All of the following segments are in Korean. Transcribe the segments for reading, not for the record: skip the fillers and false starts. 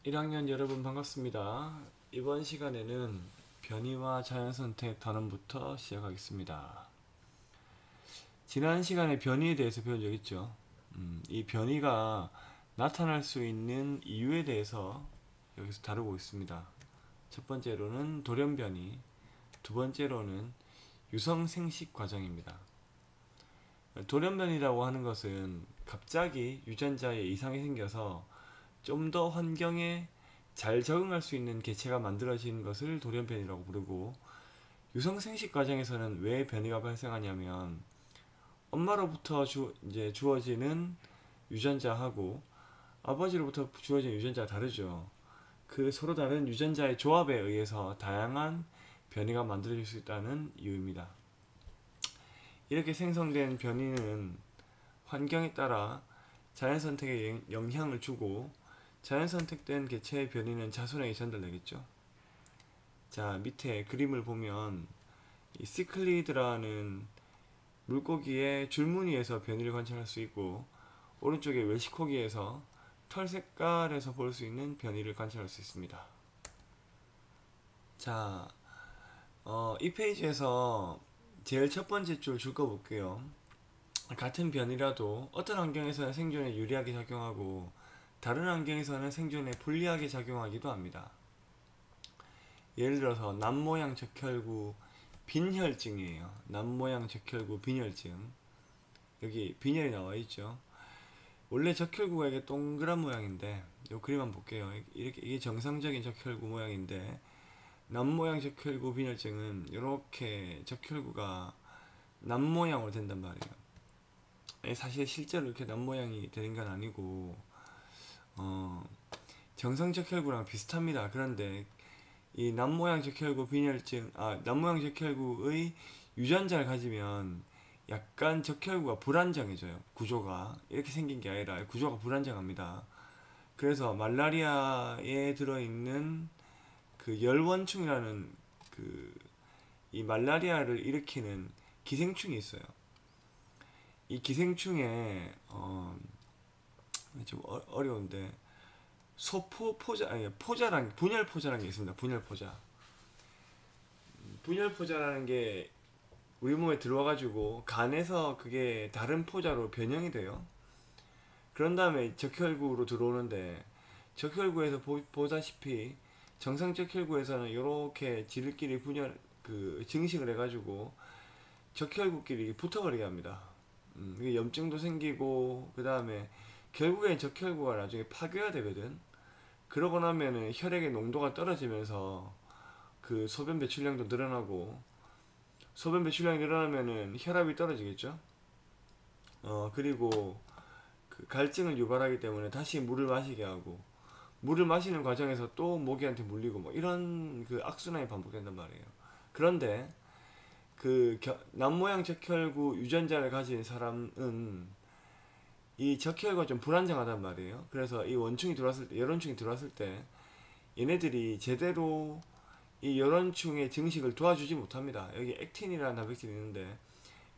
1학년 여러분 반갑습니다. 이번 시간에는 변이와 자연선택 단원부터 시작하겠습니다. 지난 시간에 변이에 대해서 배운 적 있죠? 이 변이가 나타날 수 있는 이유에 대해서 여기서 다루고 있습니다. 첫 번째로는 돌연변이, 두 번째로는 유성생식 과정입니다. 돌연변이라고 하는 것은 갑자기 유전자에 이상이 생겨서 좀 더 환경에 잘 적응할 수 있는 개체가 만들어진 것을 돌연변이라고 부르고, 유성생식 과정에서는 왜 변이가 발생하냐면 엄마로부터 이제 주어지는 유전자하고 아버지로부터 주어진 유전자가 다르죠. 그 서로 다른 유전자의 조합에 의해서 다양한 변이가 만들어질 수 있다는 이유입니다. 이렇게 생성된 변이는 환경에 따라 자연선택에 영향을 주고, 자연선택된 개체의 변이는 자손에게 전달되겠죠. 자, 밑에 그림을 보면 이 시클리드라는 물고기의 줄무늬에서 변이를 관찰할 수 있고, 오른쪽에 웰시코기에서 털 색깔에서 볼 수 있는 변이를 관찰할 수 있습니다. 자, 이 페이지에서 제일 첫 번째 줄 읽어볼게요. 같은 변이라도 어떤 환경에서는 생존에 유리하게 작용하고 다른 환경에서는 생존에 불리하게 작용하기도 합니다. 예를 들어서 남모양 적혈구 빈혈증이에요. 남모양 적혈구 빈혈증. 여기 빈혈이 나와 있죠. 원래 적혈구가 이게 동그란 모양인데, 이 그림 한번 볼게요. 이게 정상적인 적혈구 모양인데, 남모양 적혈구 빈혈증은 이렇게 적혈구가 남모양으로 된단 말이에요. 사실 실제로 이렇게 남모양이 되는 건 아니고 정상 적혈구랑 비슷합니다. 그런데 이 남모양 적혈구 빈혈증, 남모양 적혈구의 유전자를 가지면 약간 적혈구가 불안정해져요. 구조가 이렇게 생긴 게 아니라 구조가 불안정합니다. 그래서 말라리아에 들어있는 그 열원충이라는 이 말라리아를 일으키는 기생충이 있어요. 이 기생충에 좀 어려운데 소포포자, 아니 포자란, 분열포자라는 게 있습니다. 분열포자라는 게 우리 몸에 들어와가지고 간에서 그게 다른 포자로 변형이 돼요. 그런 다음에 적혈구로 들어오는데, 적혈구에서 보다시피 정상 적혈구에서는 이렇게 지들끼리 증식을 해가지고 적혈구끼리 붙어버리게 합니다. 이게 염증도 생기고, 그 다음에 결국엔 적혈구가 나중에 파괴가 되거든. 그러고 나면은 혈액의 농도가 떨어지면서 그 소변 배출량도 늘어나고, 소변 배출량이 늘어나면은 혈압이 떨어지겠죠. 그리고 그 갈증을 유발하기 때문에 다시 물을 마시게 하고, 물을 마시는 과정에서 또 모기한테 물리고, 뭐 이런 그 악순환이 반복된단 말이에요. 그런데 그 남모양 적혈구 유전자를 가진 사람은 이 적혈구가 좀 불안정하단 말이에요. 그래서 이 원충이 들어왔을 때, 열원충이 들어왔을 때 얘네들이 제대로 이 열원충의 증식을 도와주지 못합니다. 여기 액틴이라는 단백질이 있는데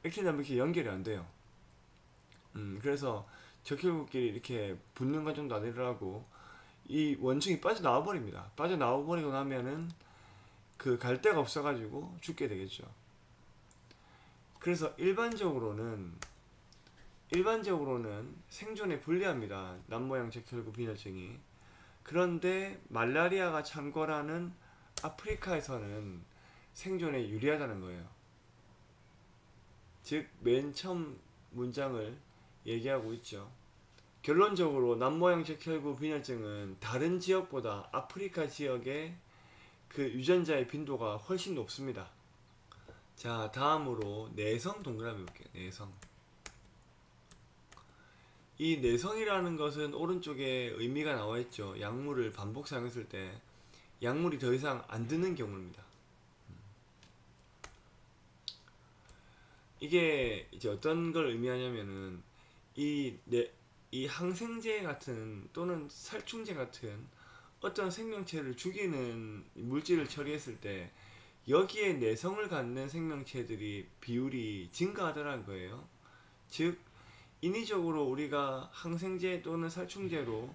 액틴 단백질이 연결이 안 돼요. 그래서 적혈구끼리 이렇게 붙는 과정도 안 일어나고 이 원충이 빠져나와 버립니다. 빠져나와 버리고 나면은 그 갈 데가 없어가지고 죽게 되겠죠. 그래서 일반적으로는 생존에 불리합니다. 남모양 적혈구 빈혈증이. 그런데 말라리아가 창궐하는 아프리카에서는 생존에 유리하다는 거예요. 즉, 맨 처음 문장을 얘기하고 있죠. 결론적으로 남모양 적혈구 빈혈증은 다른 지역보다 아프리카 지역의 그 유전자의 빈도가 훨씬 높습니다. 자, 다음으로 내성 동그라미 볼게요. 내성. 이 내성이라는 것은 오른쪽에 의미가 나와 있죠. 약물을 반복 사용했을 때 약물이 더 이상 안 드는 경우입니다. 이게 이제 어떤 걸 의미하냐면은 이 항생제 같은 또는 살충제 같은 어떤 생명체를 죽이는 물질을 처리했을 때 여기에 내성을 갖는 생명체들이 비율이 증가하더라는 거예요. 즉 인위적으로 우리가 항생제 또는 살충제로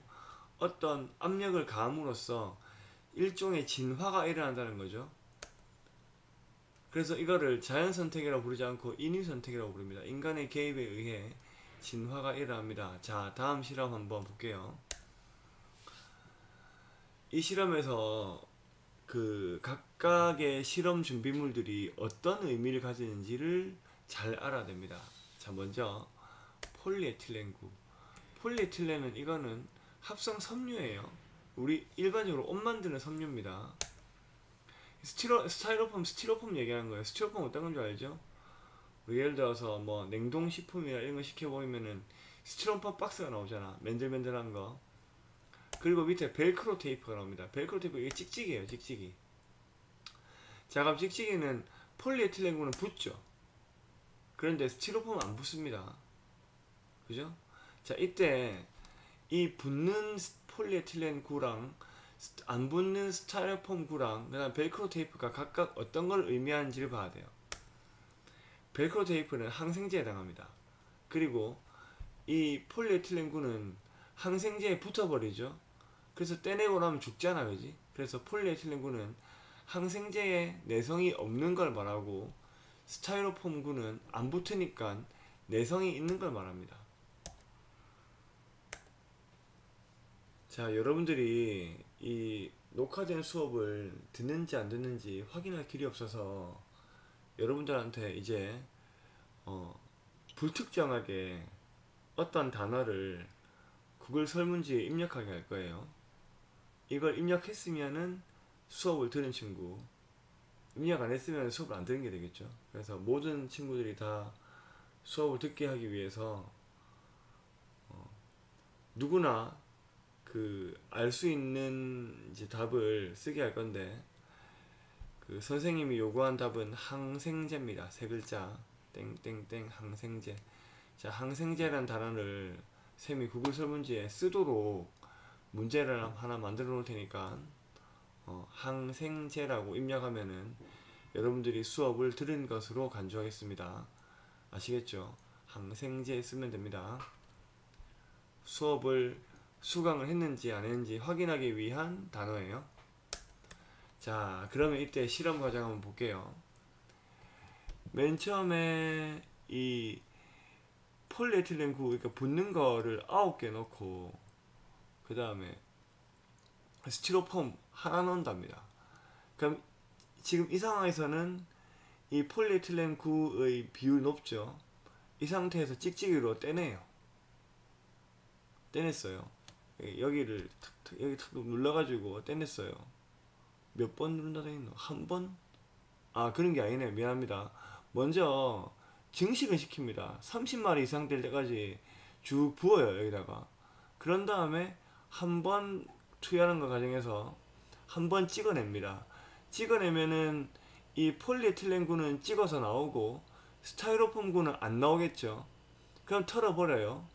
어떤 압력을 가함으로써 일종의 진화가 일어난다는 거죠. 그래서 이거를 자연선택이라고 부르지 않고 인위선택이라고 부릅니다. 인간의 개입에 의해 진화가 일어납니다. 자, 다음 실험 한번 볼게요. 이 실험에서 그 각각의 실험 준비물들이 어떤 의미를 가지는지를 잘 알아야 됩니다. 자, 먼저 폴리에틸렌구. 폴리에틸렌은 이거는 합성 섬유예요. 우리 일반적으로 옷 만드는 섬유입니다. 스티로폼 얘기하는 거예요. 스티로폼 어떤 건 줄 알죠? 예를 들어서 뭐 냉동식품이나 이런 거 시켜보면은 스티로폼 박스가 나오잖아. 맨들맨들한 거. 그리고 밑에 벨크로 테이프가 나옵니다. 벨크로 테이프 이게 찍찍이에요. 찍찍이. 자, 그럼 찍찍이는 폴리에틸렌구는 붙죠. 그런데 스티로폼은 안 붙습니다. 그죠? 자, 이때 이 붙는 폴리에틸렌구랑 안 붙는 스타일로폼구랑 그다음 벨크로 테이프가 각각 어떤 걸 의미하는지를 봐야 돼요. 벨크로 테이프는 항생제에 해당합니다. 그리고 이 폴리에틸렌구는 항생제에 붙어버리죠. 그래서 떼내고 나면 죽잖아, 그지? 그래서 폴리에틸렌구는 항생제에 내성이 없는 걸 말하고 스타이로폼구는 안 붙으니까 내성이 있는 걸 말합니다. 자, 여러분들이 이 녹화된 수업을 듣는지 안 듣는지 확인할 길이 없어서 여러분들한테 이제 불특정하게 어떤 단어를 구글 설문지에 입력하게 할 거예요. 이걸 입력했으면은 수업을 들은 친구, 입력 안 했으면 수업을 안 들은 게 되겠죠. 그래서 모든 친구들이 다 수업을 듣게 하기 위해서 누구나 그 알 수 있는 이제 답을 쓰게 할 건데, 그 선생님이 요구한 답은 항생제입니다. 세 글자 땡땡땡 항생제. 자, 항생제라는 단어를 쌤이 구글 설문지에 쓰도록 문제를 하나 만들어 놓을 테니까 항생제라고 입력하면은 여러분들이 수업을 들은 것으로 간주하겠습니다. 아시겠죠? 항생제 쓰면 됩니다. 수업을 수강을 했는지 안 했는지 확인하기 위한 단어예요. 자, 그러면 이때 실험 과정 한번 볼게요. 맨 처음에 이 폴리에틸렌구, 그러니까 붙는 거를 9개 넣고 그 다음에 스티로폼 하나 넣는답니다. 그럼 지금 이 상황에서는 이 폴리에틸렌구의 비율 높죠. 이 상태에서 찍찍이로 떼내요. 떼냈어요. 여기를 여기 탁 눌러가지고 떼냈어요. 몇 번 누른다 되겠노? 한 번? 아, 그런 게 아니네. 미안합니다. 먼저 증식을 시킵니다. 30마리 이상 될 때까지 쭉 부어요, 여기다가. 그런 다음에 한 번 투여하는 거 과정에서 한 번 찍어냅니다. 찍어내면은 이 폴리에틸렌구는 찍어서 나오고 스타이로폼구는 안 나오겠죠. 그럼 털어버려요.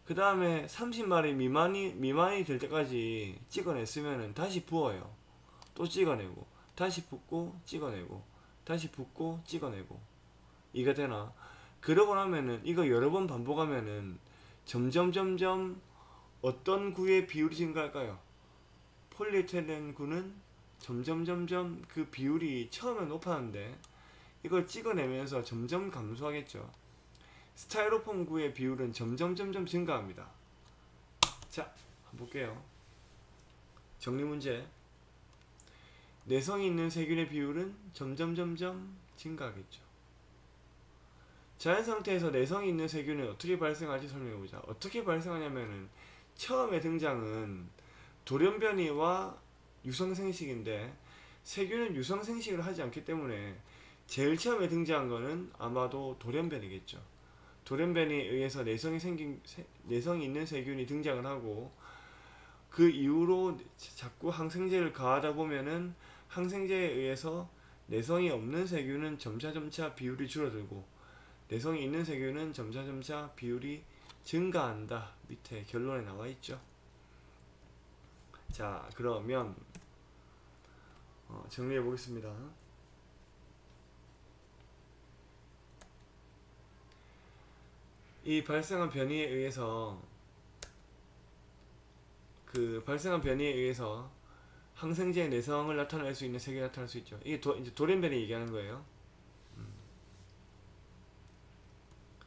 그 다음에 30마리 미만이 될 때까지 찍어냈으면은 다시 부어요. 또 찍어내고 다시 붓고 찍어내고 다시 붓고 찍어내고. 이가 되나? 그러고 나면은 이거 여러 번 반복하면은 점점 어떤 구의 비율이 증가할까요? 폴리에틸렌구는 점점 그 비율이 처음에 높았는데 이걸 찍어내면서 점점 감소하겠죠. 스타이로폼 구의 비율은 점점 증가합니다. 자, 한번 볼게요. 정리 문제. 내성이 있는 세균의 비율은 점점 증가하겠죠. 자연 상태에서 내성이 있는 세균은 어떻게 발생할지 설명해보자. 어떻게 발생하냐면은 처음에 등장은 돌연변이와 유성생식인데 세균은 유성생식을 하지 않기 때문에 제일 처음에 등장한 거는 아마도 돌연변이겠죠. 돌연변이에 의해서 내성이 있는 세균이 등장을 하고 그 이후로 자꾸 항생제를 가하다 보면은 항생제에 의해서 내성이 없는 세균은 점차 비율이 줄어들고 내성이 있는 세균은 점차 비율이 증가한다. 밑에 결론에 나와 있죠. 자, 그러면 정리해 보겠습니다. 이 발생한 변이에 의해서 그 발생한 변이에 의해서 항생제의 내성을 나타낼 수 있는 세균이 나타날 수 있죠. 이게 이제 돌연변이 얘기하는 거예요.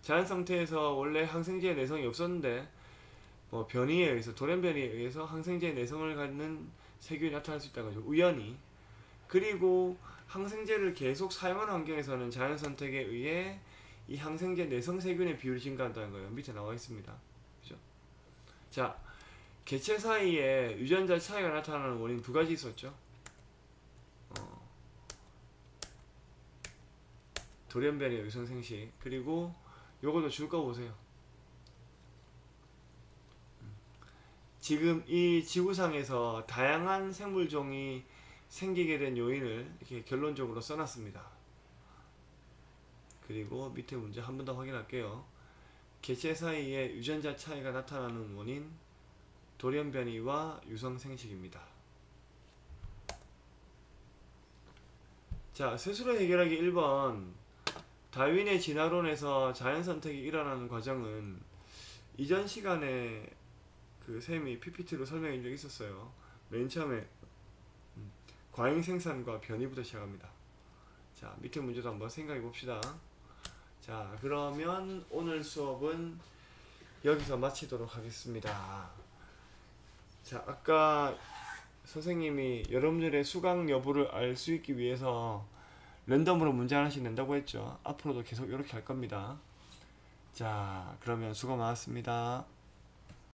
자연 상태에서 원래 항생제의 내성이 없었는데 뭐 변이에 의해서, 돌연변이에 의해서 항생제의 내성을 갖는 세균이 나타날 수 있다는 거죠. 우연히. 그리고 항생제를 계속 사용하는 환경에서는 자연 선택에 의해 이 항생제 내성 세균의 비율이 증가한다는 거예요. 밑에 나와 있습니다. 그죠? 자, 개체 사이에 유전자 차이가 나타나는 원인 두 가지 있었죠. 돌연변이, 유성생식. 그리고 요것도 줄 거 보세요. 지금 이 지구상에서 다양한 생물종이 생기게 된 요인을 이렇게 결론적으로 써놨습니다. 그리고 밑에 문제 한 번 더 확인할게요. 개체 사이에 유전자 차이가 나타나는 원인 돌연변이와 유성생식입니다. 자, 스스로 해결하기 1번. 다윈의 진화론에서 자연선택이 일어나는 과정은 이전 시간에 그 쌤이 PPT로 설명해 준 적이 있었어요. 맨 처음에 과잉생산과 변이부터 시작합니다. 자, 밑에 문제도 한번 생각해 봅시다. 자, 그러면 오늘 수업은 여기서 마치도록 하겠습니다. 자, 아까 선생님이 여러분들의 수강 여부를 알 수 있기 위해서 랜덤으로 문제 하나씩 낸다고 했죠. 앞으로도 계속 이렇게 할 겁니다. 자, 그러면 수고 많았습니다.